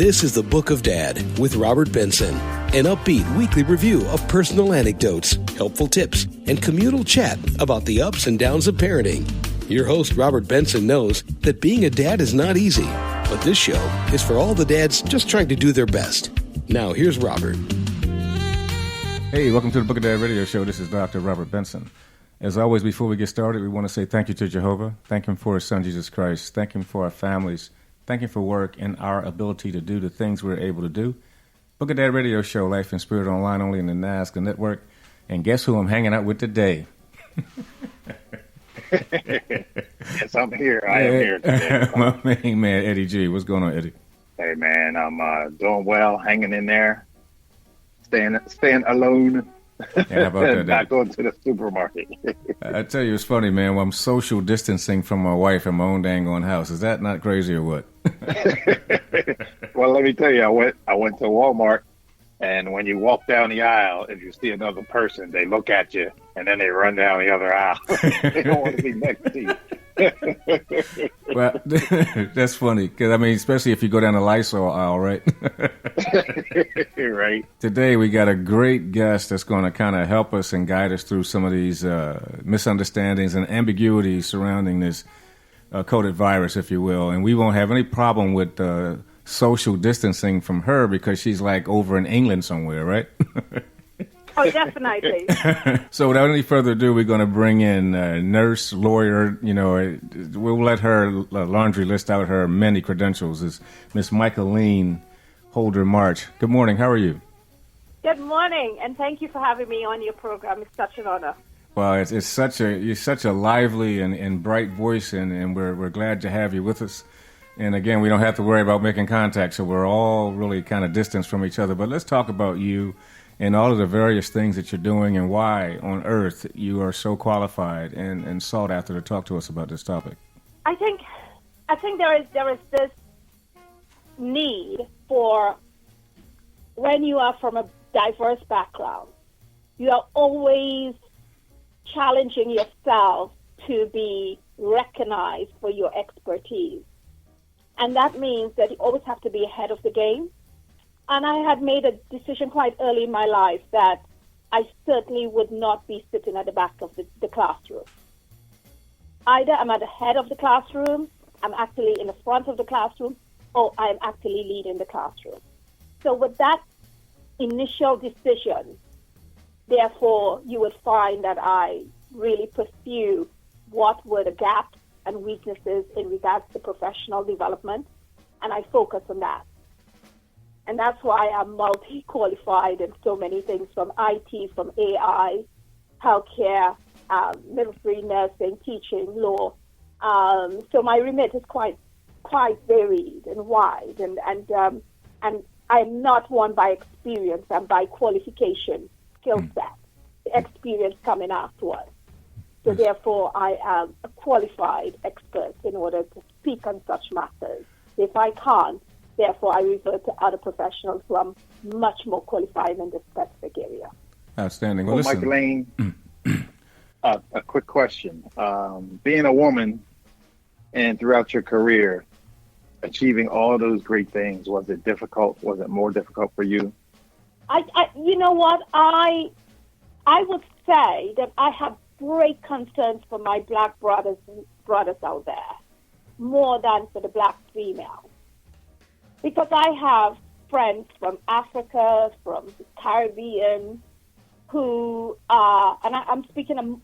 This is the Book of Dad with Robert Benson, an upbeat weekly review of personal anecdotes, helpful tips, and communal chat about the ups and downs of parenting. Your host, Robert Benson, knows that being a dad is not easy, but this show is for all the dads just trying to do their best. Now, here's Robert. Hey, welcome to the Book of Dad radio show. This is Dr. Robert Benson. As always, before we get started, we want to say thank you to Jehovah. Thank Him for His Son, Jesus Christ. Thank Him for our families. Thank Him for work and our ability to do the things we're able to do. Book of Dad radio show, Life and Spirit online only in the NASCA network. And guess who I'm hanging out with today? Yes, I'm here. I am here today. My main man, Eddie G. What's going on, Eddie? Hey, man, I'm doing well, hanging in there, staying alone. Yeah, how about that, not going to the supermarket. I tell you, it's funny, man. I'm social distancing from my wife in my own dang on house. Is that not crazy or what? Well, let me tell you, I went to Walmart, and when you walk down the aisle, if you see another person, they look at you, and then they run down the other aisle. They don't want to be next to you. Well, that's funny, because, I mean, especially if you go down the Lysol aisle, right? Right. Today, we got a great guest that's going to kind of help us and guide us through some of these misunderstandings and ambiguities surrounding this coded virus, if you will. And we won't have any problem with social distancing from her because she's like over in England somewhere, right? Oh, definitely. So without any further ado, we're going to bring in a nurse, lawyer, we'll let her laundry list out her many credentials, is Miss Michaelene Holder-March. Good morning. How are you? Good morning, and thank you for having me on your program. It's such an honor. Well, you're such a lively and bright voice, and we're glad to have you with us. And again, we don't have to worry about making contact, so we're all really kind of distanced from each other. But let's talk about you and all of the various things that you're doing and why on earth you are so qualified and sought after to talk to us about this topic. I think there is this need for, when you are from a diverse background, you are always challenging yourself to be recognized for your expertise. And that means that you always have to be ahead of the game. And I had made a decision quite early in my life that I certainly would not be sitting at the back of the classroom. Either I'm at the head of the classroom, I'm actually in the front of the classroom, or I'm actually leading the classroom. So with that initial decision, therefore, you would find that I really pursue what were the gaps and weaknesses in regards to professional development, and I focus on that. And that's why I'm multi-qualified in so many things, from IT, from AI, healthcare, military nursing, teaching, law. So my remit is quite varied and wide, and I'm not one by experience. I'm by qualification, skill set, the experience coming afterwards. So therefore, I am a qualified expert in order to speak on such matters. If I can't, therefore, I revert to other professionals who are much more qualified in this specific area. Outstanding. Well, Michaeline, a quick question. Being a woman and throughout your career, achieving all those great things, was it difficult? Was it more difficult for you? You know what? I would say that I have great concerns for my black brothers out there, more than for the black female. Because I have friends from Africa, from the Caribbean, who are, and I'm speaking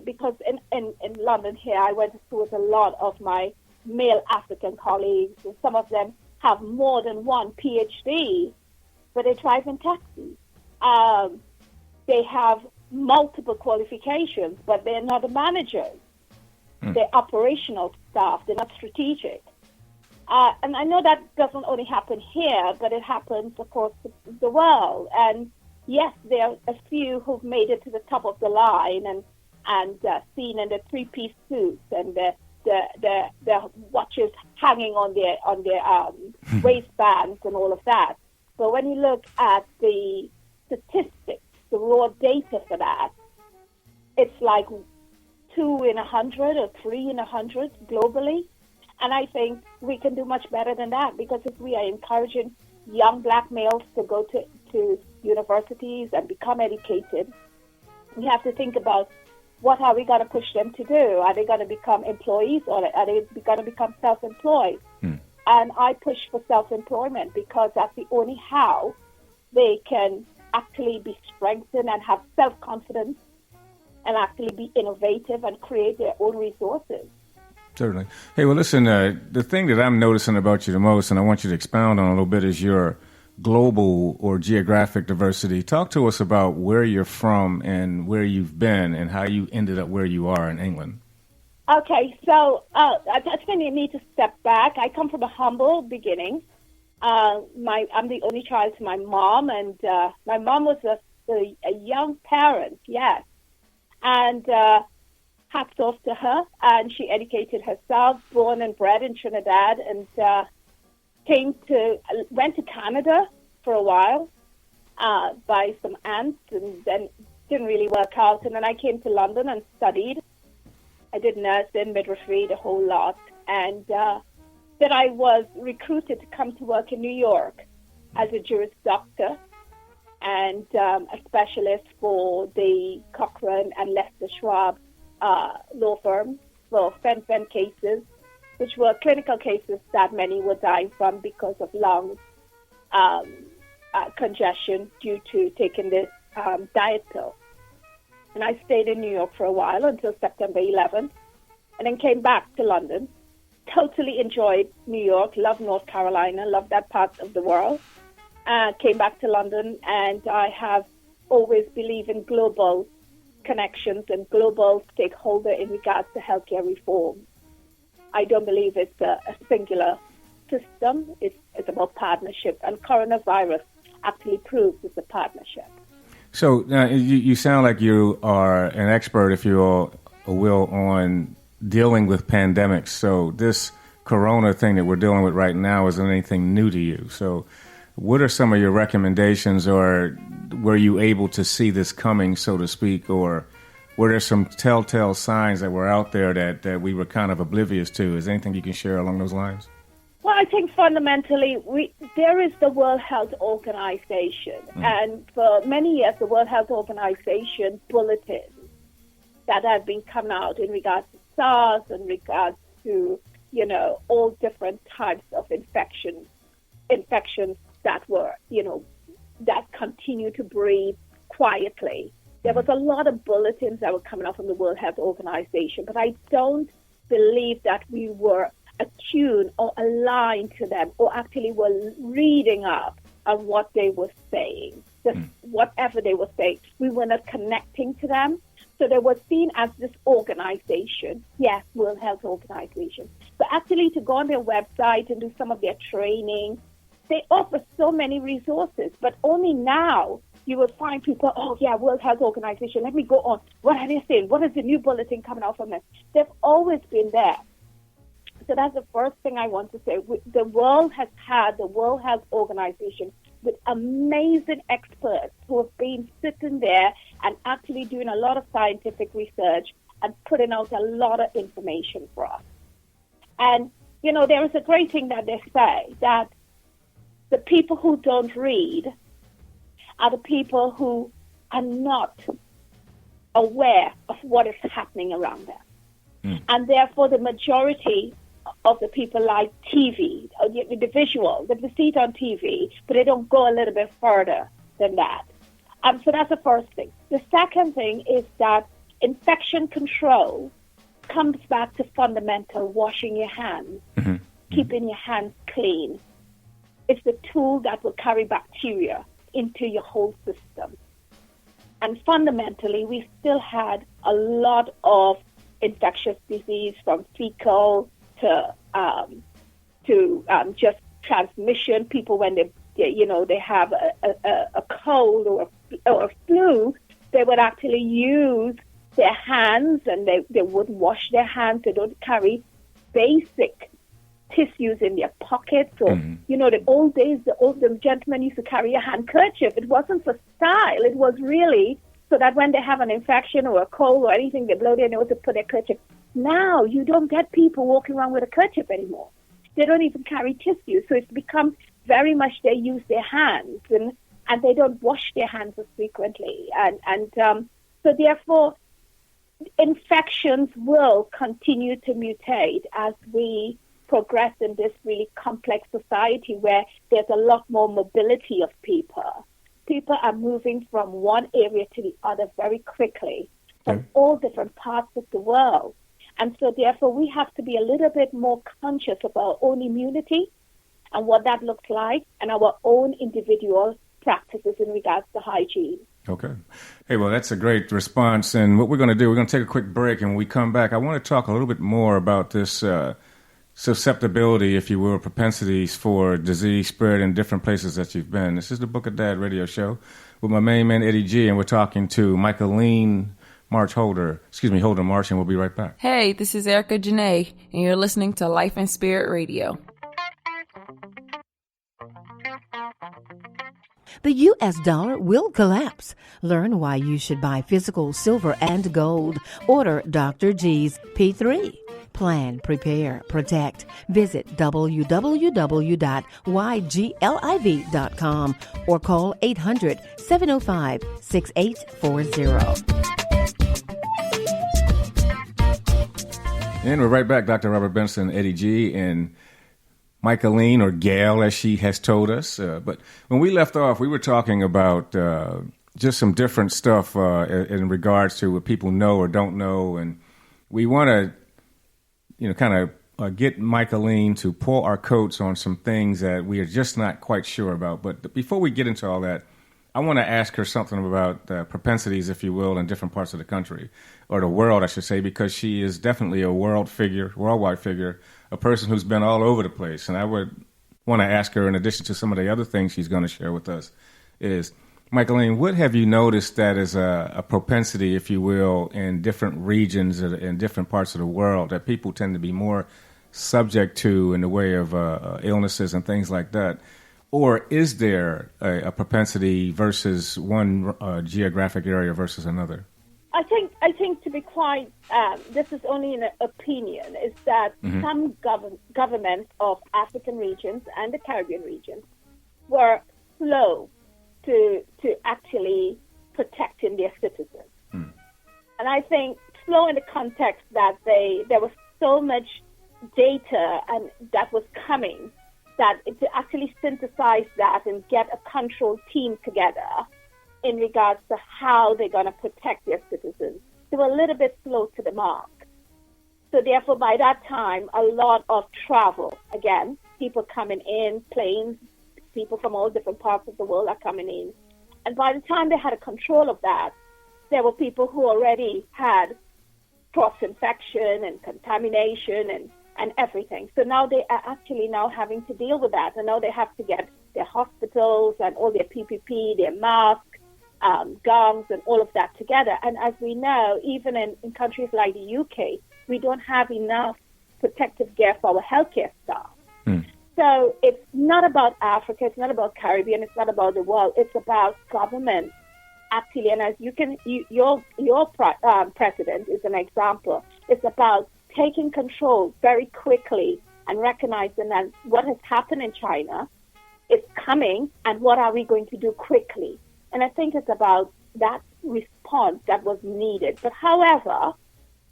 because in London here, I went to school with a lot of my male African colleagues, and some of them have more than one PhD, but they drive in taxis. They have multiple qualifications, but they're not the managers. They're operational staff. They're not strategic. And I know that doesn't only happen here, but it happens across the world. And yes, there are a few who've made it to the top of the line and seen in the three-piece suits and the watches hanging on their waistbands and all of that. But when you look at the statistics, the raw data for that, it's like 2 in 100 or 3 in 100 globally. And I think we can do much better than that, because if we are encouraging young black males to go to universities and become educated, we have to think about what are we going to push them to do? Are they going to become employees, or are they going to become self-employed? And I push for self-employment, because that's the only how they can actually be strengthened and have self-confidence and actually be innovative and create their own resources. Certainly. Hey, well, listen, the thing that I'm noticing about you the most, and I want you to expound on a little bit, is your global or geographic diversity. Talk to us about where you're from and where you've been and how you ended up where you are in England. Okay, so I think I need to step back. I come from a humble beginning. I'm the only child to my mom, and my mom was a young parent, yes. And hats off to her. And she educated herself, born and bred in Trinidad, and went to Canada for a while by some aunts, and then didn't really work out. And then I came to London and studied. I did nursing, midwifery, the whole lot. And then I was recruited to come to work in New York as a Juris doctor and a specialist for the Cochrane and Lester Schwab law firms for fen cases, which were clinical cases that many were dying from because of lung congestion due to taking this diet pill. And I stayed in New York for a while until September 11th, and then came back to London. Totally enjoyed New York, loved North Carolina, loved that part of the world. Came back to London, and I have always believed in global connections and global stakeholder in regards to healthcare reform. I don't believe it's a singular system. It's about partnership, and coronavirus actually proves it's a partnership. So you sound like you are an expert, if you will, on dealing with pandemics. So this corona thing that we're dealing with right now isn't anything new to you. So what are some of your recommendations, or were you able to see this coming, so to speak, or were there some telltale signs that were out there that we were kind of oblivious to? Is there anything you can share along those lines? Well, I think fundamentally there is the World Health Organization, and for many years the World Health Organization bulletins that have been coming out in regards to SARS, in regards to, all different types of infections that were, that continue to breed quietly. There was a lot of bulletins that were coming out from the World Health Organization, but I don't believe that we were attuned or aligned to them, or actually were reading up on what they were saying. Just whatever they were saying, we were not connecting to them. So they were seen as this organization, yes, World Health Organization. But actually to go on their website and do some of their training, they offer so many resources, but only now you will find people, oh yeah, World Health Organization, let me go on. What are they saying? What is the new bulletin coming out from them? They've always been there. So that's the first thing I want to say. The world has had the World Health Organization with amazing experts who have been sitting there and actually doing a lot of scientific research and putting out a lot of information for us. And, there is a great thing that they say, that the people who don't read are the people who are not aware of what is happening around them. And therefore, the majority of the people like TV, the visual, they see it on TV, but they don't go a little bit further than that. So that's the first thing. The second thing is that infection control comes back to fundamental washing your hands, keeping your hands clean. It's the tool that will carry bacteria into your whole system. And fundamentally, we still had a lot of infectious disease, from fecal to just transmission. People, when they have a cold or a flu, they would actually use their hands, and they wouldn't wash their hands. They don't carry basic tissues in their pockets, or the old days, the gentlemen used to carry a handkerchief. It wasn't for style. It was really so that when they have an infection or a cold or anything, they blow their nose to put their kerchief Now you don't get people walking around with a kerchief anymore. They don't even carry tissue. So it's become very much they use their hands and they don't wash their hands as frequently. So therefore, infections will continue to mutate as we progress in this really complex society where there's a lot more mobility of people. People are moving from one area to the other very quickly from all different parts of the world. And so therefore we have to be a little bit more conscious of our own immunity and what that looks like and our own individual practices in regards to hygiene. Okay. Hey, well, that's a great response. And what we're going to do, we're going to take a quick break. And when we come back, I want to talk a little bit more about this susceptibility, if you will, propensities for disease spread in different places that you've been. This is the Book of Dad radio show with my main man, Eddie G. And we're talking to Michaelene Holder-March, and we'll be right back. Hey, this is Erica Janae, and you're listening to Life and Spirit Radio. The U.S. dollar will collapse. Learn why you should buy physical silver and gold. Order Dr. G's P3. Plan, prepare, protect. Visit www.ygliv.com or call 800-705-6840. And we're right back, Dr. Robert Benson, Eddie G, and Michaeline, or Gail, as she has told us. But when we left off, we were talking about just some different stuff in regards to what people know or don't know. And we want to, kind of get Michaeline to pull our coats on some things that we are just not quite sure about. But before we get into all that, I want to ask her something about propensities, if you will, in different parts of the country, or the world, I should say, because she is definitely a worldwide figure, a person who's been all over the place. And I would want to ask her, in addition to some of the other things she's going to share with us, is, Michaeline, what have you noticed that is a propensity, if you will, in different regions, in different parts of the world, that people tend to be more subject to in the way of illnesses and things like that? Or is there a propensity versus one geographic area versus another? I think to be quite, this is only an opinion, is that some governments of African regions and the Caribbean regions were slow to actually protecting their citizens. And I think slow in the context that there was so much data and that was coming that to actually synthesize that and get a control team together in regards to how they're going to protect their citizens. They were a little bit slow to the mark. So therefore, by that time, a lot of travel, again, people coming in, planes, people from all different parts of the world are coming in. And by the time they had a control of that, there were people who already had cross-infection and contamination and everything. So now they are actually now having to deal with that. And now they have to get their hospitals and all their PPP, their masks, gowns, and all of that together. And as we know, even in countries like the UK, we don't have enough protective gear for our healthcare staff. So it's not about Africa, it's not about Caribbean, it's not about the world, it's about government. Actually, and as you can, your president is an example. It's about taking control very quickly and recognizing that what has happened in China is coming, and what are we going to do quickly? And I think it's about that response that was needed. But however,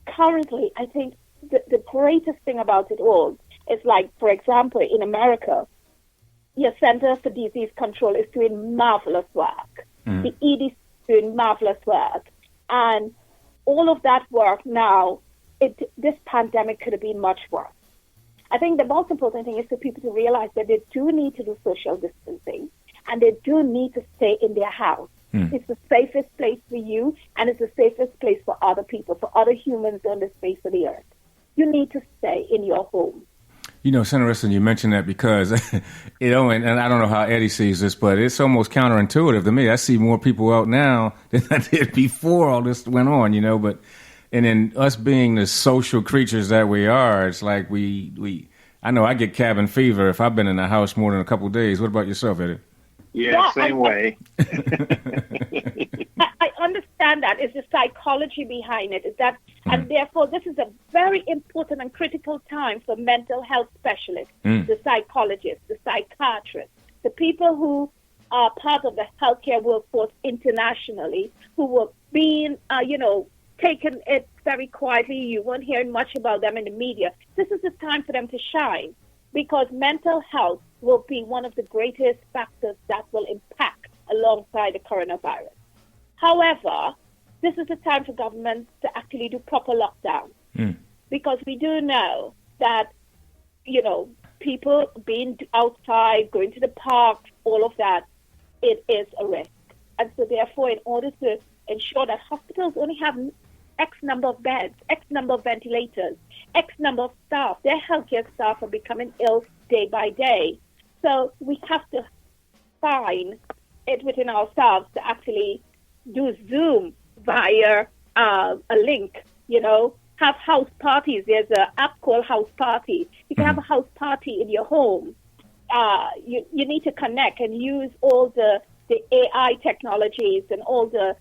currently, I think the greatest thing about it all is, like, for example, in America, your Center for Disease Control is doing marvelous work. The EDC is doing marvelous work. And all of that work now, this pandemic could have been much worse. I think the most important thing is for people to realize that they do need to do social distancing, and they do need to stay in their house. It's the safest place for you, and it's the safest place for other people, for other humans on the face of the earth. You need to stay in your home. You know, it's interesting you mentioned that because, and I don't know how Eddie sees this, but it's almost counterintuitive to me. I see more people out now than I did before all this went on, and then us being the social creatures that we are, it's like I know I get cabin fever if I've been in the house more than a couple of days. What about yourself, Eddie? Yeah, same way. I understand that. It's the psychology behind it. Is that And therefore, this is a very important and critical time for mental health specialists, the psychologists, the psychiatrists, the people who are part of the healthcare workforce internationally, who were being, taken it very quietly. You weren't hearing much about them in the media. This is the time for them to shine, because mental health will be one of the greatest factors that will impact alongside the coronavirus. However, this is the time for governments to actually do proper lockdown, because we do know that, people being outside, going to the parks, all of that, it is a risk. And so therefore, in order to ensure that hospitals only have X number of beds, X number of ventilators, X number of staff, their healthcare staff are becoming ill day by day. So we have to find it within ourselves to actually do Zoom via a link, have house parties. There's an app called House Party. You can have a house party in your home. You need to connect and use all the AI technologies and all the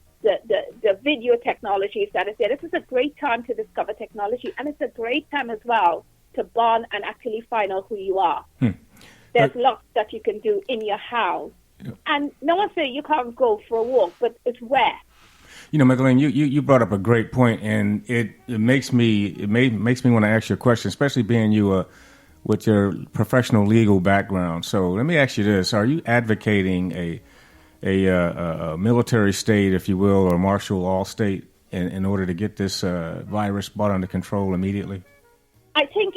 video technologies that is there. This is a great time to discover technology, and it's a great time as well to bond and actually find out who you are. There's lots that you can do in your house. And no one says you can't go for a walk, but it's where. Michaeline, you brought up a great point, and it makes me want to ask you a question, especially being you with your professional legal background. So let me ask you this: are you advocating a military state, if you will, or martial law state in order to get this virus brought under control immediately? I think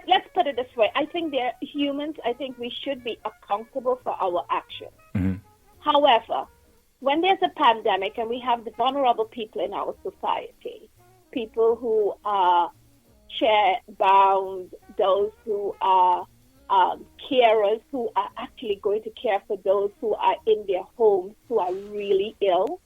let's put it this way. I think they're humans. I think we should be accountable for our actions. However, when there's a pandemic and we have the vulnerable people in our society, people who are chair-bound, those who are carers who are actually going to care for those who are in their homes, who are really ill,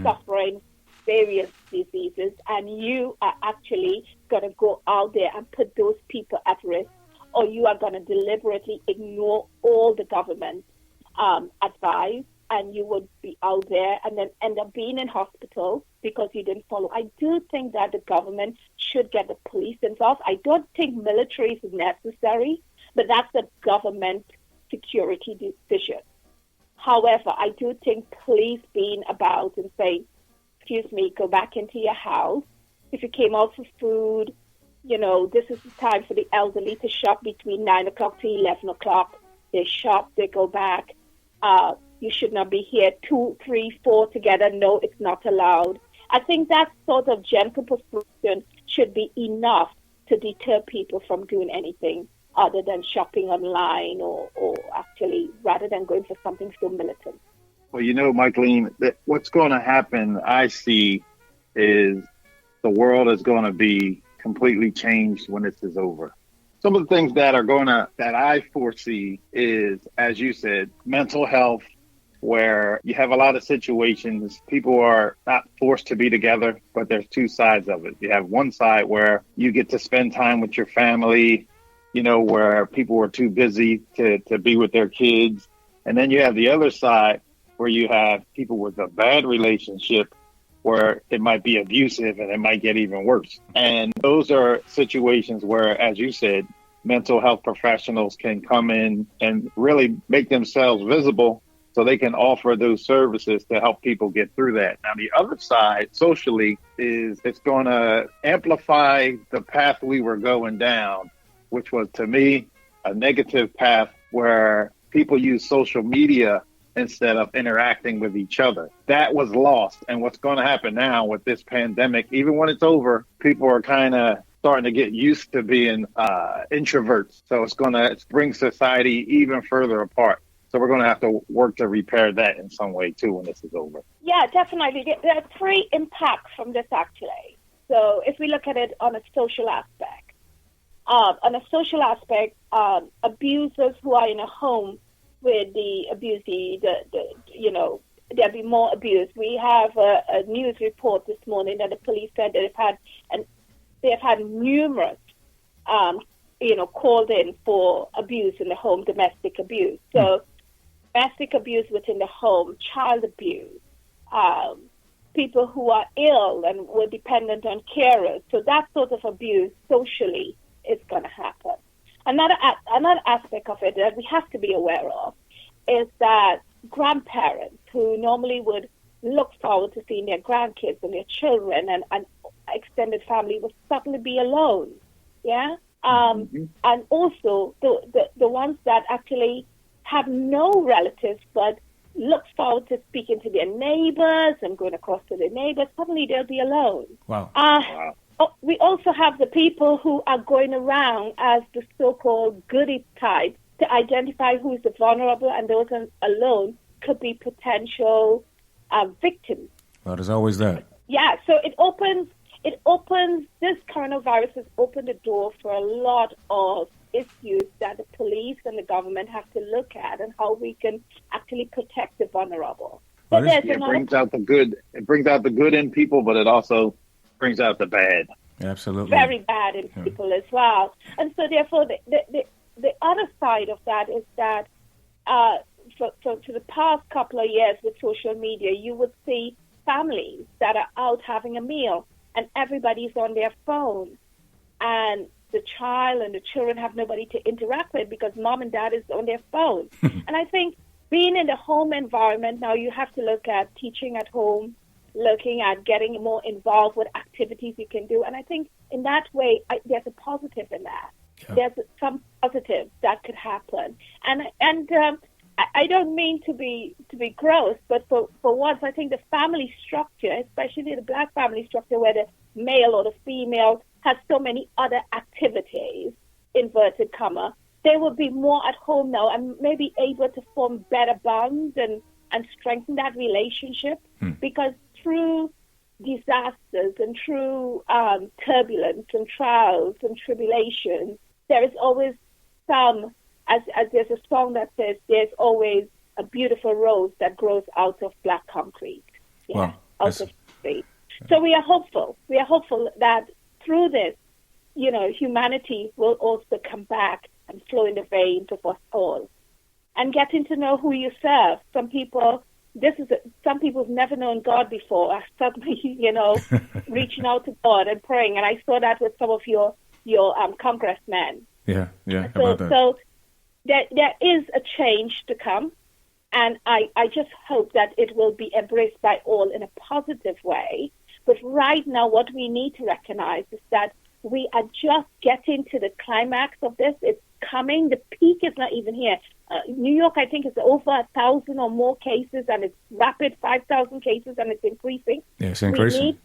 suffering various diseases, and you are actually going to go out there and put those people at risk, or you are going to deliberately ignore all the government advice, and you would be out there and then end up being in hospital because you didn't follow. I do think that the government should get the police involved. I don't think military is necessary, but that's a government security decision. However, I do think police being about and saying, excuse me, go back into your house. If you came out for food, this is the time for the elderly to shop between 9 o'clock to 11 o'clock. They shop, they go back. You should not be here 2, 3, 4 together. No, it's not allowed. I think that sort of gentle persuasion should be enough to deter people from doing anything other than shopping online or actually rather than going for something so militant. Well, Michaeline, what's going to happen, I see, is the world is going to be completely changed when this is over. Some of the things that I foresee is, as you said, mental health, where you have a lot of situations, people are not forced to be together, but there's two sides of it. You have one side where you get to spend time with your family, where people are too busy to be with their kids. And then you have the other side where you have people with a bad relationship where it might be abusive and it might get even worse. And those are situations where, as you said, mental health professionals can come in and really make themselves visible so they can offer those services to help people get through that. Now, the other side socially is it's going to amplify the path we were going down, which was, to me, a negative path where people use social media instead of interacting with each other. That was lost. And what's going to happen now with this pandemic, even when it's over, people are kind of starting to get used to being introverts. So it's going to bring society even further apart. So we're going to have to work to repair that in some way, too, when this is over. Yeah, definitely. There are three impacts from this, actually. So if we look at it on a social aspect, abusers who are in a home with the abusee, there'll be more abuse. We have a news report this morning that the police said that they've had numerous, called in for abuse in the home, domestic abuse. So domestic abuse within the home, child abuse, people who are ill and were dependent on carers. So that sort of abuse socially is going to happen. Another aspect of it that we have to be aware of is that grandparents who normally would look forward to seeing their grandkids and their children and extended family will suddenly be alone. Yeah? And also the ones that actually have no relatives but look forward to speaking to their neighbors and going across to their neighbors, suddenly they'll be alone. Wow. We also have the people who are going around as the so-called goody type to identify who is the vulnerable, and those alone could be potential victims. Well, there's always that. Yeah, so this coronavirus has opened the door for a lot of issues that the police and the government have to look at, and how we can actually protect the vulnerable. Well, It brings out the good. It brings out the good in people, but it also brings out the bad. Absolutely. Very bad in people as well. And so therefore the other side of that is that for the past couple of years with social media, you would see families that are out having a meal and everybody's on their phone, and the child and the children have nobody to interact with because mom and dad is on their phone. And I think being in the home environment now, you have to look at teaching at home, looking at getting more involved with activities you can do. And I think in that way, there's a positive in that. Yeah. There's some positive that could happen. And I don't mean to be gross, but for once, I think the family structure, especially the black family structure, where the male or the female has so many other activities, inverted comma, they will be more at home now and maybe able to form better bonds and strengthen that relationship, because through disasters and through turbulence and trials and tribulations, there is always some, as there's a song that says, there's always a beautiful rose that grows out of black concrete. Yeah, out of street. So we are hopeful. We are hopeful that through this, humanity will also come back and flow in the veins of us all. And getting to know who you serve. Some people have never known God before, are suddenly, reaching out to God and praying. And I saw that with some of your congressmen. Yeah. So there is a change to come, and I just hope that it will be embraced by all in a positive way. But right now, what we need to recognize is that we are just getting to the climax of this. It's coming. The peak is not even here. New York, I think, is over 1,000 or more cases, and it's rapid 5,000 cases, and it's increasing. Yeah, it's increasing.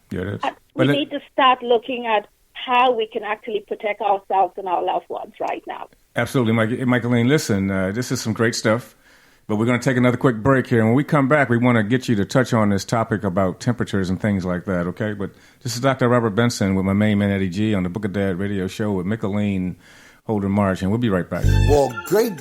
We need to start looking at how we can actually protect ourselves and our loved ones right now. Absolutely, Michaeline. Listen, this is some great stuff, but we're going to take another quick break here. And when we come back, we want to get you to touch on this topic about temperatures and things like that, okay? But this is Dr. Robert Benson with my main man, Eddie G, on the Book of Dad radio show with Michaelene Holder-March, and we'll be right back. Well, great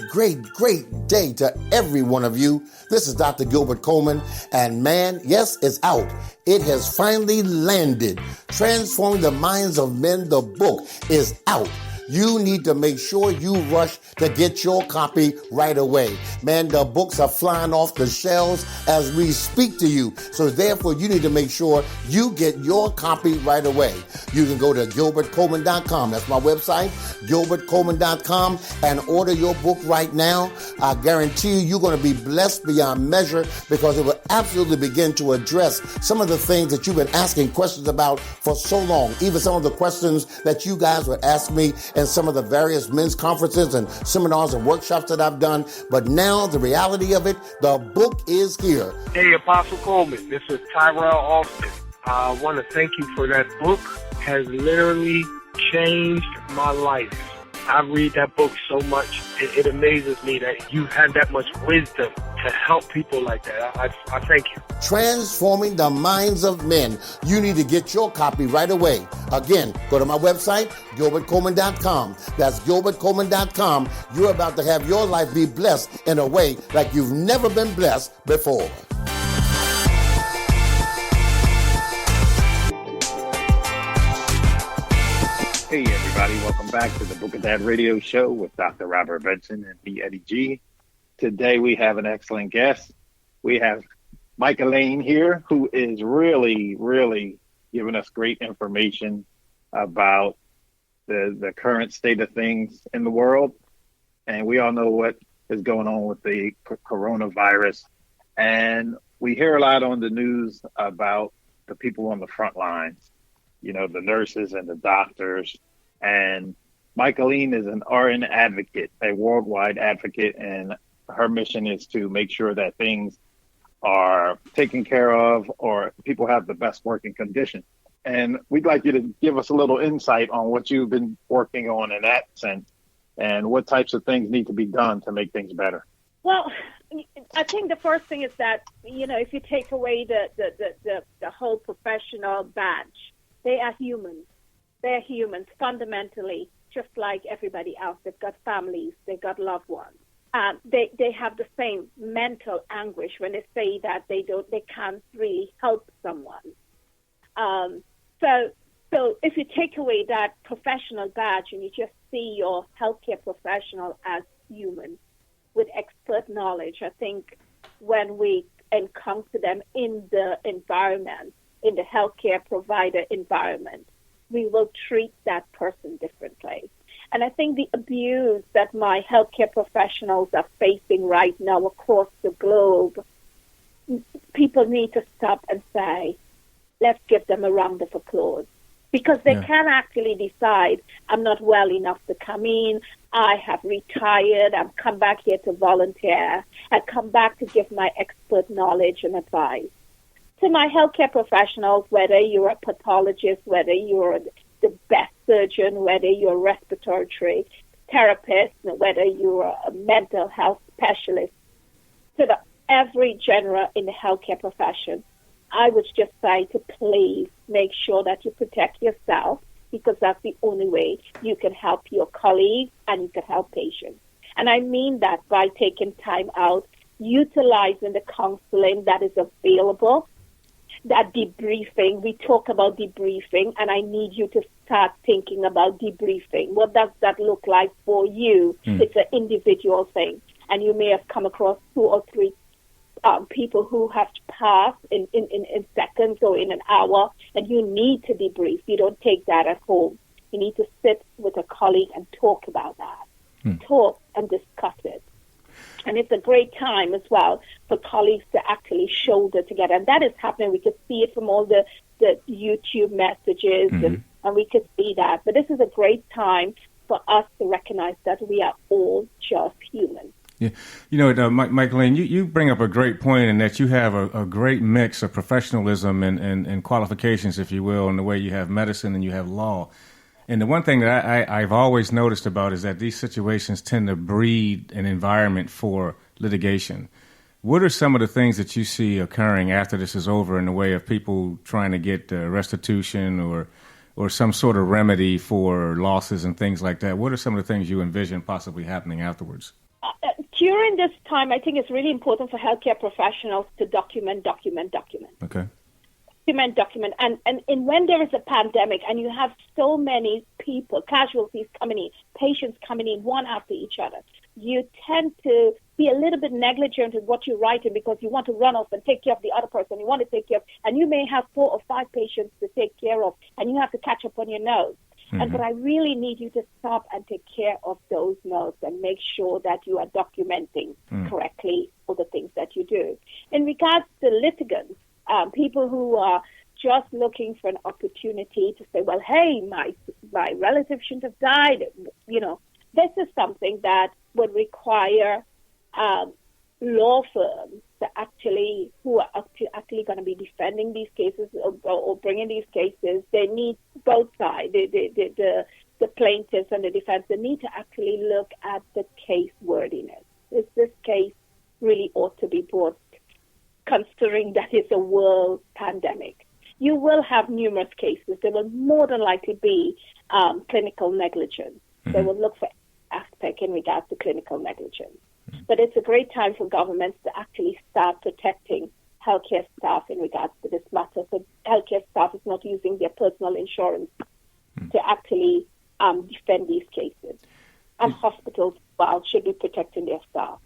day to every one of you. This is Dr. Gilbert Coleman, and man, yes, it's out. It has finally landed. Transforming the Minds of Men, the book is out. You need to make sure you rush to get your copy right away. Man, the books are flying off the shelves as we speak to you. So therefore, you need to make sure you get your copy right away. You can go to gilbertcoleman.com. That's my website, gilbertcoleman.com, and order your book right now. I guarantee you're going to be blessed beyond measure, because it will absolutely begin to address some of the things that you've been asking questions about for so long. Even some of the questions that you guys would ask me in some of the various men's conferences and seminars and workshops that I've done. But now the reality of it, the book is here. Hey, Apostle Coleman, this is Tyrell Austin. I want to thank you for that book. Has literally changed my life. I read that book so much. It amazes me that you had that much wisdom to help people like that. I thank you. Transforming the Minds of Men. You need to get your copy right away. Again, go to my website, gilbertcoleman.com. That's gilbertcoleman.com. You're about to have your life be blessed in a way like you've never been blessed before. Hey, everybody. Welcome back to the Book of Dad radio show with Dr. Robert Benson and me, Eddie G. Today, we have an excellent guest. We have Michaeline here, who is really, really giving us great information about the current state of things in the world. And we all know what is going on with the coronavirus. And we hear a lot on the news about the people on the front lines, you know, the nurses and the doctors. And Michaeline is an RN advocate, a worldwide advocate, and her mission is to make sure that things are taken care of or people have the best working conditions. And we'd like you to give us a little insight on what you've been working on in that sense and what types of things need to be done to make things better. Well, I think the first thing is that, you know, if you take away the whole professional badge, they are humans. They're humans fundamentally, just like everybody else. They've got families, they've got loved ones. They have the same mental anguish when they say that they can't really help someone. So if you take away that professional badge and you just see your healthcare professional as human with expert knowledge, I think when we encounter them in the environment, in the healthcare provider environment, we will treat that person differently. And I think the abuse that my healthcare professionals are facing right now across the globe, people need to stop and say, let's give them a round of applause. Because they can actually decide, I'm not well enough to come in, I have retired, I've come back here to volunteer, I've come back to give my expert knowledge and advice. To my healthcare professionals, whether you're a pathologist, whether you're the best surgeon, whether you're a respiratory therapist, whether you're a mental health specialist, to every genre in the healthcare profession, I would just say to please make sure that you protect yourself, because that's the only way you can help your colleagues and you can help patients. And I mean that by taking time out, utilizing the counseling that is available, that debriefing. We talk about debriefing, and I need you to start thinking about debriefing. What does that look like for you? It's an individual thing. And you may have come across 2 or 3 people who have passed in seconds or in an hour, and you need to debrief. You don't take that at home. You need to sit with a colleague and talk about that. Talk and discuss it. And it's a great time as well for colleagues to actually shoulder together. And that is happening. We could see it from all the YouTube messages, and we could see that. But this is a great time for us to recognize that we are all just human. Yeah, you know, Michaeline, you bring up a great point in that you have a great mix of professionalism and qualifications, if you will, in the way you have medicine and you have law. And the one thing that I've always noticed about is that these situations tend to breed an environment for litigation. What are some of the things that you see occurring after this is over in the way of people trying to get restitution or some sort of remedy for losses and things like that? What are some of the things you envision possibly happening afterwards? During this time, I think it's really important for healthcare professionals to document. Okay. Document. And when there is a pandemic and you have so many people, casualties coming in, patients coming in one after each other, you tend to be a little bit negligent in what you're writing because you want to run off and take care of the other person. You want to take care of, and you may have 4 or 5 patients to take care of, and you have to catch up on your notes. But I really need you to stop and take care of those notes and make sure that you are documenting correctly all the things that you do. In regards to litigants, people who are just looking for an opportunity to say, well, hey, my relative shouldn't have died. You know, this is something that would require law firms to actually, who are actually going to be defending these cases or bringing these cases. They need both sides, the plaintiffs and the defense. They need to actually look at the case wordiness. Is this case really ought to be brought, considering that it's a world pandemic? You will have numerous cases. There will more than likely be clinical negligence. They will look for aspect in regards to clinical negligence. But it's a great time for governments to actually start protecting healthcare staff in regards to this matter. So healthcare staff is not using their personal insurance to actually defend these cases. And hospitals, well, should be protecting their staff.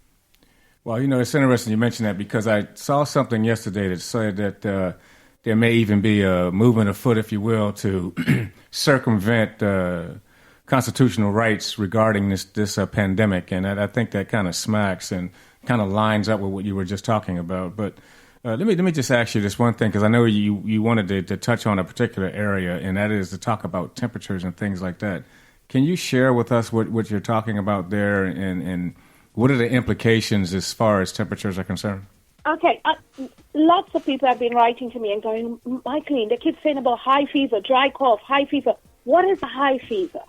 Well, it's interesting you mentioned that because I saw something yesterday that said that there may even be a movement afoot, if you will, to circumvent constitutional rights regarding this pandemic. And I think that kind of smacks and kind of lines up with what you were just talking about. But let me just ask you this one thing, because I know you wanted to touch on a particular area, and that is to talk about temperatures and things like that. Can you share with us what you're talking about there, and what are the implications as far as temperatures are concerned? Okay, lots of people have been writing to me and going, Michaeline, they keep saying about high fever, dry cough, high fever. What is a high fever?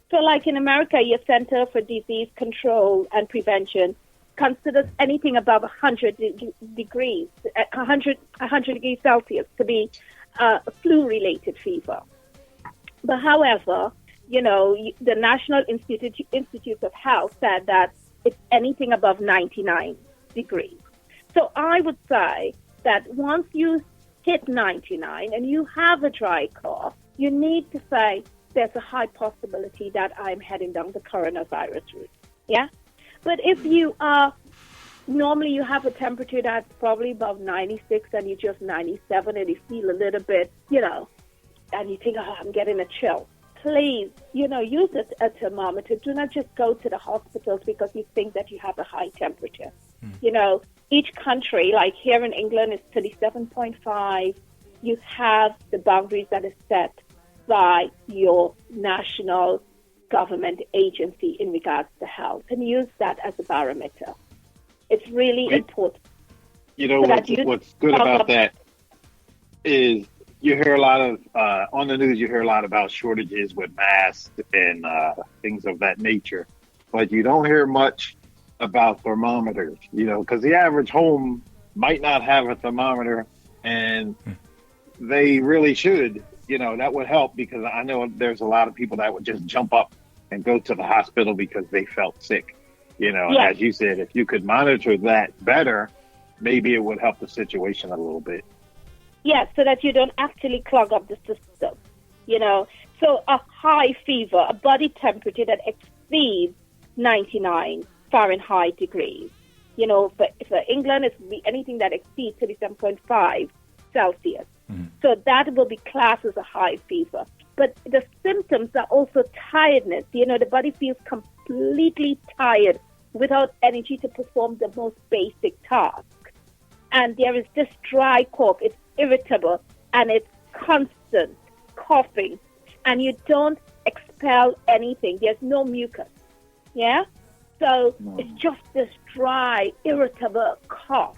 So like in America, your Center for Disease Control and Prevention considers anything above 100 degrees, 100 degrees Celsius to be a flu-related fever. But however, the National Institute of Health said that it's anything above 99 degrees. So I would say that once you hit 99 and you have a dry cough, you need to say there's a high possibility that I'm heading down the coronavirus route. Yeah? But if you are, normally you have a temperature that's probably above 96 and you're just 97 and you feel a little bit, and you think, oh, I'm getting a chill. Please, use a thermometer. Do not just go to the hospitals because you think that you have a high temperature. Each country, like here in England, is 37.5. You have the boundaries that is set by your national government agency in regards to health, and use that as a barometer. It's really important. What's good about that is you hear a lot of, on the news, you hear a lot about shortages with masks and things of that nature, but you don't hear much about thermometers, because the average home might not have a thermometer, and they really should. That would help, because I know there's a lot of people that would just jump up and go to the hospital because they felt sick. As you said, if you could monitor that better, maybe it would help the situation a little bit. Yes, so that you don't actually clog up the system, So a high fever, a body temperature that exceeds 99 Fahrenheit degrees. For England, it's be anything that exceeds 37.5 Celsius. Mm-hmm. So that will be classed as a high fever. But the symptoms are also tiredness. The body feels completely tired without energy to perform the most basic task. And there is this dry cough. It's irritable, and it's constant coughing, and you don't expel anything. There's no mucus. Yeah? So it's just this dry, irritable cough,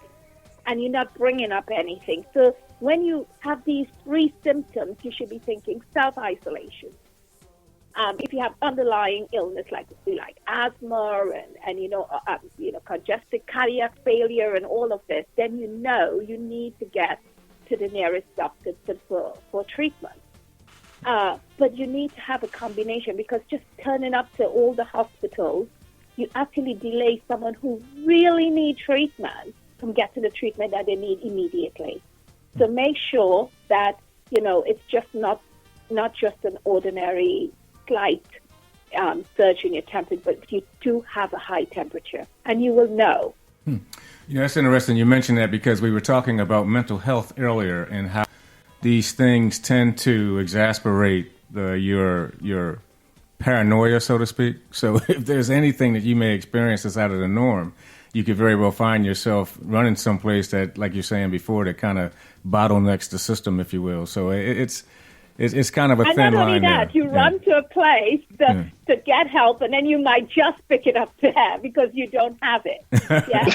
and you're not bringing up anything. So when you have these three symptoms, you should be thinking self-isolation. If you have underlying illness like asthma and congestive cardiac failure and all of this, then you need to get to the nearest doctor for treatment. But you need to have a combination, because just turning up to all the hospitals, you actually delay someone who really needs treatment from getting the treatment that they need immediately. So make sure that, it's just not just an ordinary slight surge in your temperature, but you do have a high temperature, and you will know. That's interesting you mentioned that, because we were talking about mental health earlier and how these things tend to exasperate your paranoia, so to speak. So if there's anything that you may experience that's out of the norm, you could very well find yourself running someplace that, like you're saying before, that kind of bottlenecks the system, if you will. So it's kind of a thin line. And not only that, you run to a place to get help, and then you might just pick it up there because you don't have it. Yeah?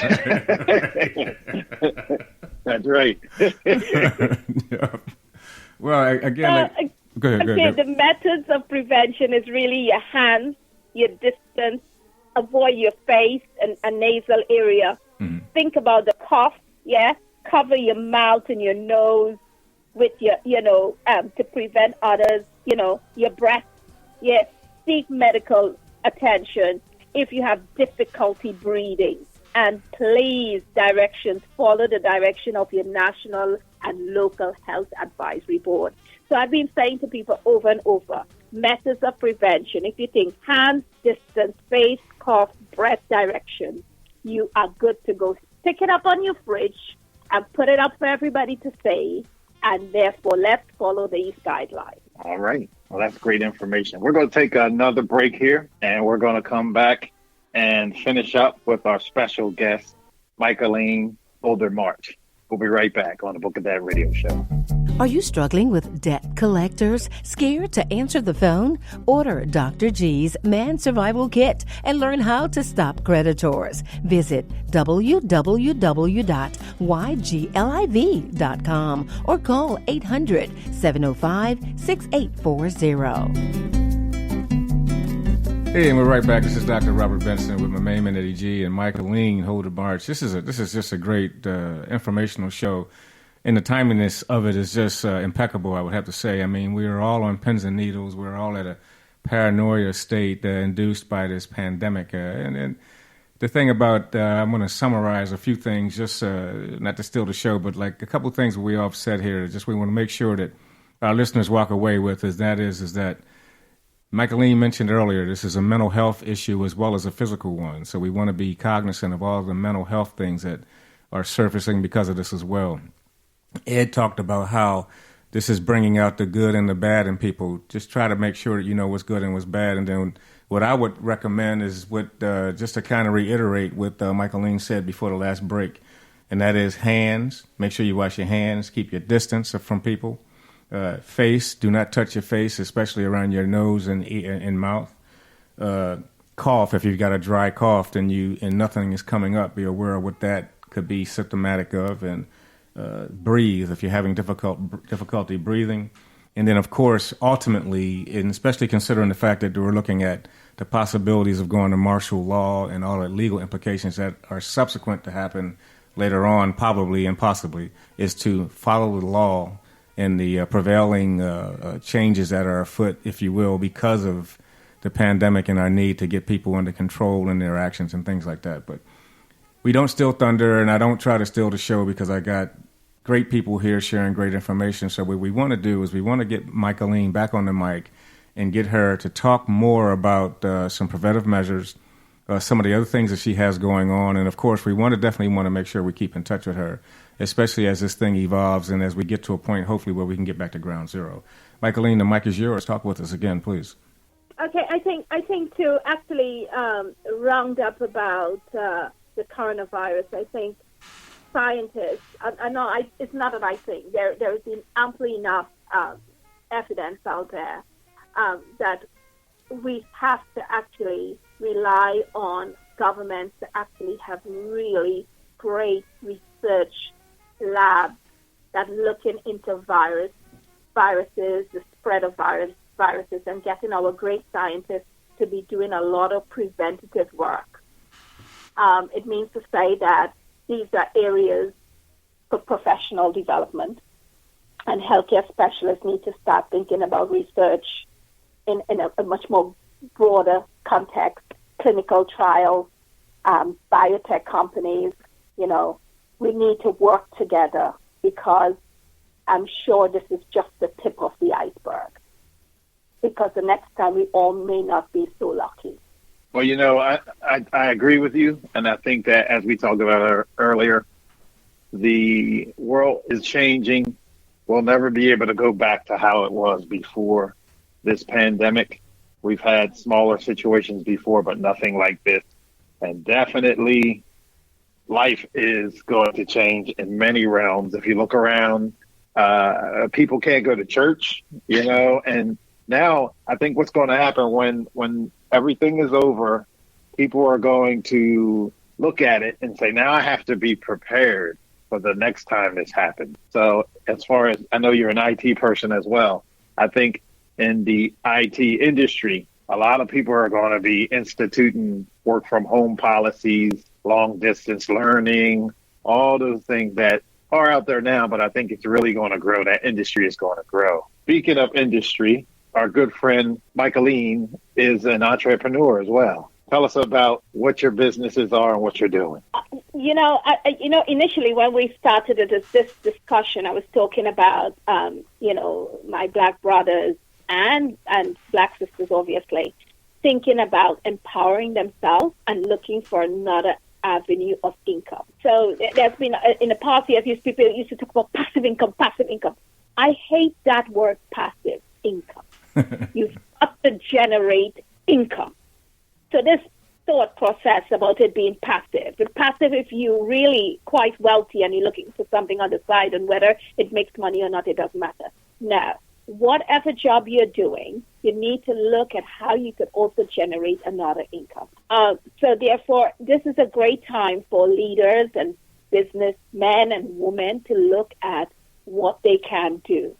That's right. Yeah. Well, again, go ahead. The methods of prevention is really your hands, your distance, avoid your face and nasal area. Mm-hmm. Think about the cough, cover your mouth and your nose with your, to prevent others, your breath. Seek medical attention if you have difficulty breathing. And please, follow the direction of your national and local health advisory board. So I've been saying to people over and over, methods of prevention. If you think hands, distance, face, cough, breath, direction, you are good to go. Stick it up on your fridge and put it up for everybody to see. And therefore, let's follow these guidelines. All right. Well, that's great information. We're going to take another break here, and we're going to come back and finish up with our special guest, Michaelene Holder-March. We'll be right back on the Book of Dad radio show. Are you struggling with debt collectors? Scared to answer the phone? Order Dr. G's Man Survival Kit and learn how to stop creditors. Visit www.ygliv.com or call 800-705-6840. Hey, and we're right back. This is Dr. Robert Benson with my main man Eddie G and Michaelene Holder-March. This is just a great informational show, and the timeliness of it is just impeccable, I would have to say. I mean, we are all on pins and needles. We're all at a paranoia state induced by this pandemic. And the thing about, I'm going to summarize a few things, just not to steal the show, but like a couple of things we all have said here, just we want to make sure that our listeners walk away with is that Michaeline mentioned earlier, this is a mental health issue as well as a physical one. So we want to be cognizant of all the mental health things that are surfacing because of this as well. Ed talked about how this is bringing out the good and the bad in people. Just try to make sure that you know what's good and what's bad. And then what I would recommend is just to kind of reiterate what Michaeline said before the last break, and that is hands. Make sure you wash your hands. Keep your distance from people. Face, do not touch your face, especially around your nose and mouth. Cough, if you've got a dry cough and nothing is coming up, be aware of what that could be symptomatic of. And breathe if you're having difficulty breathing. And then, of course, ultimately, and especially considering the fact that we're looking at the possibilities of going to martial law and all the legal implications that are subsequent to happen later on, probably and possibly, is to follow the law and the prevailing changes that are afoot, if you will, because of the pandemic and our need to get people under control in their actions and things like that. But we don't steal thunder, and I don't try to steal the show because I got great people here sharing great information. So what we want to do is we want to get Michaeline back on the mic and get her to talk more about some preventive measures, some of the other things that she has going on. And, of course, we definitely want to make sure we keep in touch with her, especially as this thing evolves and as we get to a point, hopefully, where we can get back to ground zero. Michaeline, the mic is yours. Talk with us again, please. Okay, I think to actually round up about the coronavirus, I think scientists, it's not that I think, there has been amply enough evidence out there that we have to actually rely on governments to actually have really great research labs that looking into viruses, the spread of viruses, and getting our great scientists to be doing a lot of preventative work. It means to say that these are areas for professional development, and healthcare specialists need to start thinking about research in a much more broader context, clinical trials, biotech companies. We need to work together because I'm sure this is just the tip of the iceberg. Because the next time we all may not be so lucky. Well, I agree with you, and I think that as we talked about earlier, the world is changing. We'll never be able to go back to how it was before this pandemic. We've had smaller situations before, but nothing like this. And definitely life is going to change in many realms. If you look around, people can't go to church, and now I think what's going to happen when everything is over, people are going to look at it and say, now I have to be prepared for the next time this happens. So as far as I know, you're an IT person as well. I think in the IT industry, a lot of people are going to be instituting work from home policies, long distance learning, all those things that are out there now, but I think it's really going to grow. That industry is going to grow. Speaking of industry, our good friend Michaeline is an entrepreneur as well. Tell us about what your businesses are and what you're doing. Initially when we started this discussion, I was talking about, my Black brothers and Black sisters, obviously, thinking about empowering themselves and looking for another avenue of income. So there's been, in the past years, people used to talk about passive income. I hate that word, passive income. You've got to generate income. So this thought process about it being passive. But passive, if you're really quite wealthy and you're looking for something on the side, and whether it makes money or not, it doesn't matter. No. Whatever job you're doing, you need to look at how you could also generate another income. So therefore, this is a great time for leaders and businessmen and women to look at what they can do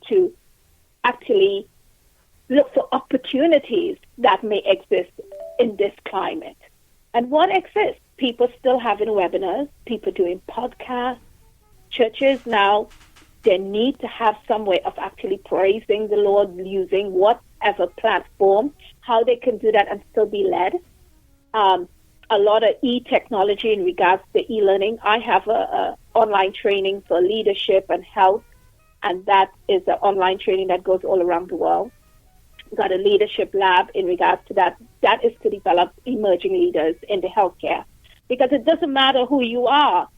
to actually look for opportunities that may exist in this climate. And what exists? People still having webinars, people doing podcasts, churches now, they need to have some way of actually praising the Lord using whatever platform, how they can do that and still be led. A lot of e-technology in regards to e-learning. I have a online training for leadership and health, and that is an online training that goes all around the world. Got a leadership lab in regards to that. That is to develop emerging leaders in the healthcare, because it doesn't matter who you are.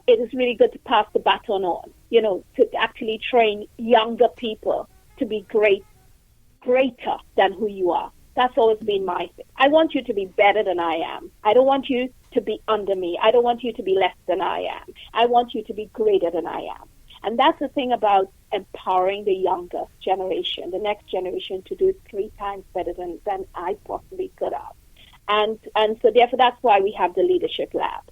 It is really good to pass the baton on, to actually train younger people to be greater than who you are. That's always been my thing. I want you to be better than I am. I don't want you to be under me. I don't want you to be less than I am. I want you to be greater than I am. And that's the thing about empowering the younger generation, the next generation, to do it 3 times better than I possibly could have. And so therefore that's why we have the Leadership Lab.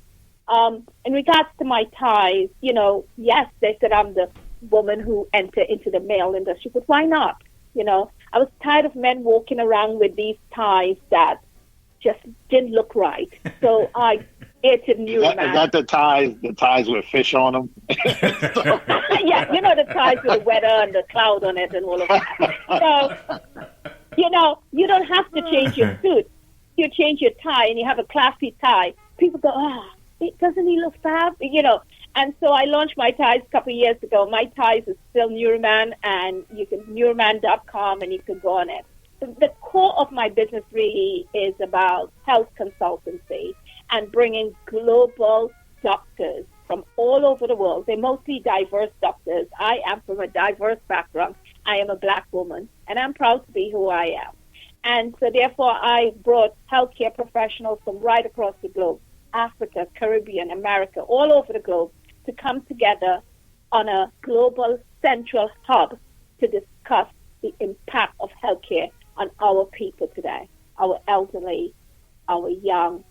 In regards to my ties, yes, they said I'm the woman who entered into the male industry, but why not? I was tired of men walking around with these ties that just didn't look right. So I created new man. Is that the ties with fish on them? Yeah, the ties with the weather and the cloud on it and all of that. So, you don't have to change your suit. You change your tie and you have a classy tie. People go, doesn't he look fab? And so I launched my ties a couple of years ago. My ties is still Neuroman, and you can neuroman.com, and you can go on it. The core of my business really is about health consultancy and bringing global doctors from all over the world. They're mostly diverse doctors. I am from a diverse background. I am a Black woman, and I'm proud to be who I am. And so therefore, I brought healthcare professionals from right across the globe, Africa, Caribbean, America, all over the globe, to come together on a global central hub to discuss the impact of healthcare on our people today, our elderly, our young,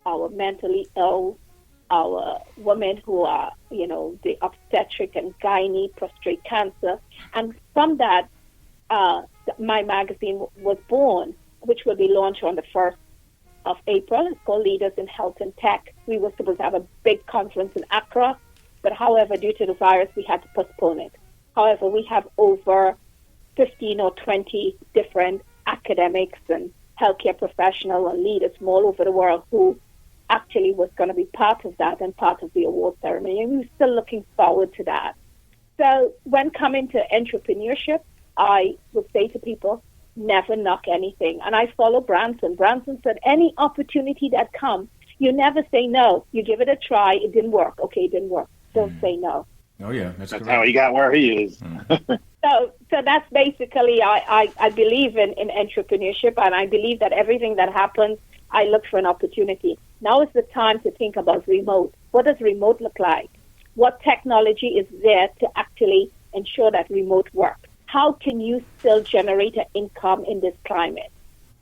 our mentally ill, our women who are, the obstetric and gynae, prostate cancer. And from that, my magazine was born, which will be launched on the 1st of April. It's called Leaders in Health and Tech. We were supposed to have a big conference in Accra, but however, due to the virus, we had to postpone it. However, we have over 15 or 20 different academics and healthcare professionals and leaders from all over the world who actually was going to be part of that and part of the award ceremony. And we're still looking forward to that. So when coming to entrepreneurship, I would say to people, never knock anything. And I follow Branson. Branson said, any opportunity that comes, you never say no. You give it a try. It didn't work. Okay, it didn't work. Don't say no. Oh, yeah. That's how he got where he is. So that's basically, I believe in entrepreneurship, and I believe that everything that happens, I look for an opportunity. Now is the time to think about remote. What does remote look like? What technology is there to actually ensure that remote works? How can you still generate an income in this climate?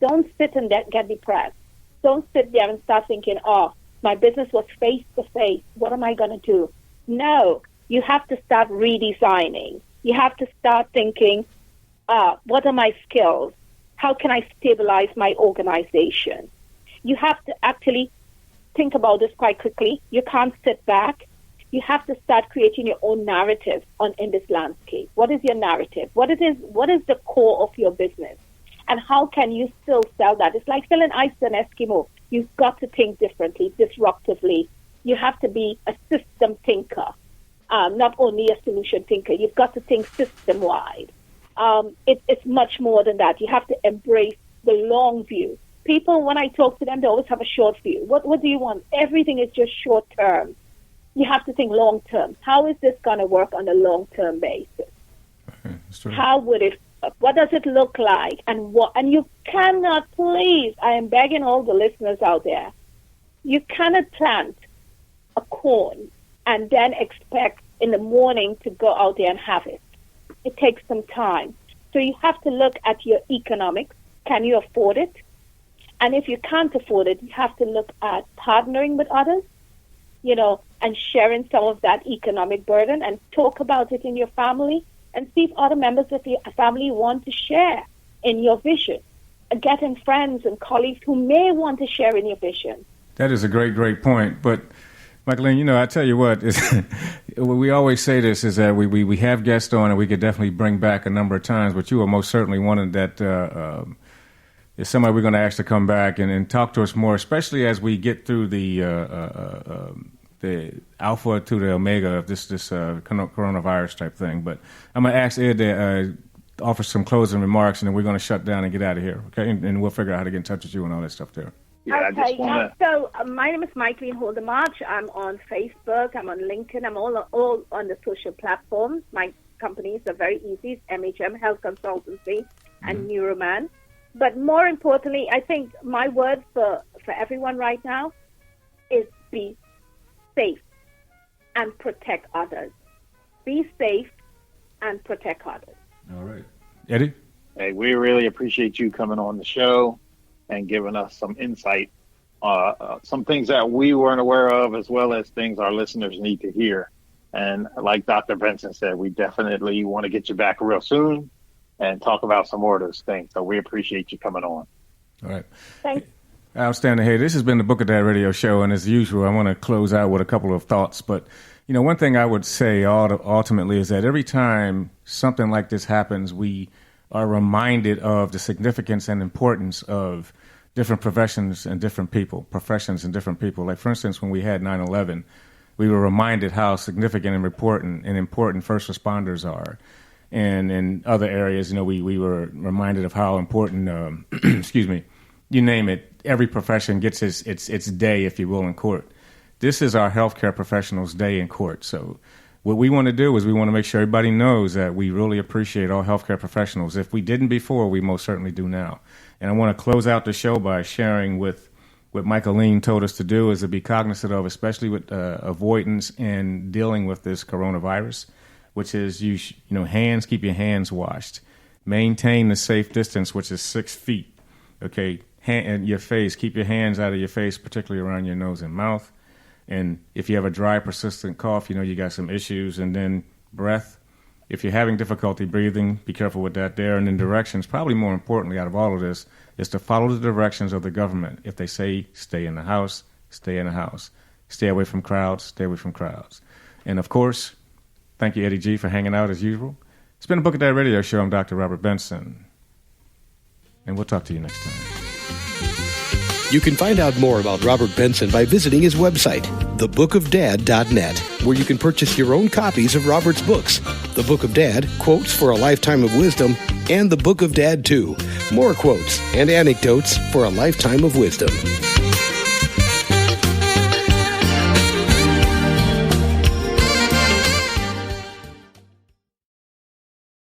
Don't sit and get depressed. Don't sit there and start thinking, my business was face-to-face. What am I going to do? No, you have to start redesigning. You have to start thinking, what are my skills? How can I stabilize my organization? You have to actually think about this quite quickly. You can't sit back. You have to start creating your own narrative in this landscape. What is your narrative? What is the core of your business? And how can you still sell that? It's like selling ice to an Eskimo. You've got to think differently, disruptively. You have to be a system thinker, not only a solution thinker. You've got to think system-wide. It's much more than that. You have to embrace the long view. people, when I talk to them, they always have a short view. What do you want? Everything is just short term. You have to think long term. How is this going to work on a long term basis? How would it? What does it look like? And what? And you cannot, please, I am begging all the listeners out there, you cannot plant a corn and then expect in the morning to go out there and have it. It takes some time. So you have to look at your economics. Can you afford it? And if you can't afford it, you have to look at partnering with others, and sharing some of that economic burden, and talk about it in your family and see if other members of your family want to share in your vision. Getting friends and colleagues who may want to share in your vision. That is a great, great point. But, Michaeline, I tell you what, we always say this, is that we have guests on and we could definitely bring back a number of times, but you are most certainly one of that is somebody we're going to ask to come back and talk to us more, especially as we get through the alpha to the omega of this coronavirus type thing. But I'm going to ask Ed to offer some closing remarks, and then we're going to shut down and get out of here, okay? And we'll figure out how to get in touch with you and all that stuff there. Yeah, okay, so my name is Michaeline Holder-March. I'm on Facebook, I'm on LinkedIn, I'm all on the social platforms. My companies are very easy. It's MHM Health Consultancy and Neuroman. But more importantly, I think my word for everyone right now is be safe and protect others. Be safe and protect others. All right. Eddie? Hey, we really appreciate you coming on the show and giving us some insight, some things that we weren't aware of, as well as things our listeners need to hear. And like Dr. Benson said, we definitely want to get you back real soon and talk about some more of those things. So we appreciate you coming on. All right. Thanks. Outstanding. Hey, this has been the Book of Dad radio show, and as usual, I want to close out with a couple of thoughts. But, one thing I would say ultimately is that every time something like this happens, we are reminded of the significance and importance of different professions and different people. Like, for instance, when we had 9/11, we were reminded how significant and important first responders are. And in other areas, we were reminded of how important, you name it, every profession gets its day, if you will, in court. This is our healthcare professionals' day in court. So what we want to do is we want to make sure everybody knows that we really appreciate all healthcare professionals. If we didn't before, we most certainly do now. And I want to close out the show by sharing with what Michaeline told us to do, is to be cognizant of, especially with avoidance and dealing with this coronavirus, which is hands, keep your hands washed. Maintain the safe distance, which is 6 feet. Okay, and your face, keep your hands out of your face, particularly around your nose and mouth. And if you have a dry, persistent cough, you got some issues. And then breath. If you're having difficulty breathing, be careful with that there. And then directions, probably more importantly out of all of this, is to follow the directions of the government. If they say stay in the house, stay in the house. Stay away from crowds, stay away from crowds. And of course, thank you, Eddie G, for hanging out as usual. It's been a Book of Dad radio show. I'm Dr. Robert Benson. And we'll talk to you next time. You can find out more about Robert Benson by visiting his website, thebookofdad.net, where you can purchase your own copies of Robert's books, The Book of Dad, Quotes for a Lifetime of Wisdom, and The Book of Dad 2, more quotes and anecdotes for a lifetime of wisdom.